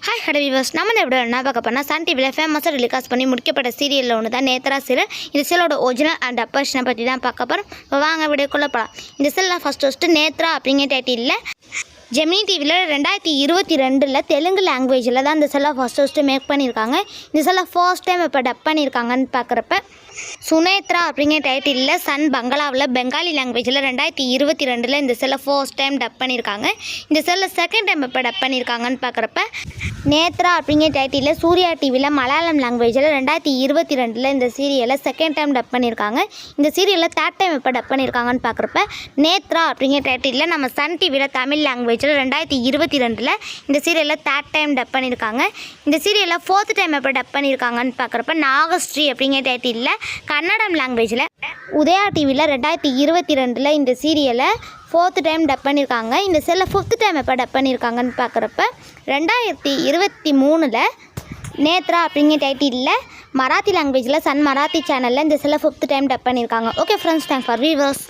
Hi hello viewers, நம்ம இந்த video என்ன பார்க்க போனால் சன் டிவியில் ஃபேமஸாக டெலிகாஸ்ட் பண்ணி முடிக்கப்பட்ட சீரியலில் ஒன்று தான் நேத்ரா சீரியல். இந்த சீரியலோட ஒரிஜினல் அண்ட் அப்பர்ஷனை பற்றி தான் பார்க்க போகிறோம். இப்போ வாங்க வீடியோக்குள்ளே போகலாம். இந்த சீரியலில் ஃபஸ்ட்டு நேத்ரா அப்படிங்கிற டைட்டிலில் ஜெமினி டிவியில் 2022 தெலுங்கு லாங்குவேஜில் தான் இந்த சீரியலை ஃபஸ்ட்டு மேக் பண்ணியிருக்காங்க. இந்த சீரியலை ஃபர்ஸ்ட் டைம் இப்போ டப் பண்ணியிருக்காங்கன்னு பார்க்குறப்ப சுனேத்ரா அப்படிங்கிற டைட்டிலில் சன் பங்களாவில் பெங்காலி லாங்குவேஜில் 2022 இந்த செல்லை ஃபர்ஸ்ட் டைம் டப் பண்ணியிருக்காங்க. இந்த செல்லை செகண்ட் டைம் இப்போ டப் பண்ணியிருக்காங்கன்னு பார்க்குறப்ப நேத்ரா அப்படிங்கிற டைட்டிலில் சூர்யா டிவியில் மலையாளம் லாங்குவேஜில் 2022 இந்த சீரியலை செகண்ட் டைம் டப் பண்ணியிருக்காங்க. இந்த சீரியலில் தேர்ட் டைம் இப்போ டப் பண்ணியிருக்காங்கன்னு பார்க்குறப்ப நேத்ரா அப்படிங்கிற டைட்டிலில் நம்ம சன் டிவியில் தமிழ் லாங்குவேஜில் 2022 இந்த சீரியலில் தேர்ட் டைம் டப் பண்ணியிருக்காங்க. இந்த சீரியலில் ஃபோர்த் டைம் இப்போ டப் பண்ணியிருக்காங்கன்னு பார்க்குறப்ப நாகஸ்ரீ அப்படிங்கிற டைட்டிலில் கன்னடம் லாங்குவேஜில் உதயா டிவியில் 2022 இந்த சீரியலை ஃபோர்த்து டைம் டப் பண்ணியிருக்காங்க. இந்த செல்லை ஃபிஃப்த் டைம் எப்போ டப் பண்ணியிருக்காங்கன்னு பார்க்குறப்ப 2023 நேத்ரா அப்படிங்கிற டைட்டிலில் மராத்தி லாங்குவேஜில் சன் மராத்தி சேனலில் இந்த செல்லை ஃபிஃப்த் டைம் டப் பண்ணியிருக்காங்க. Okay friends, thanks for viewers.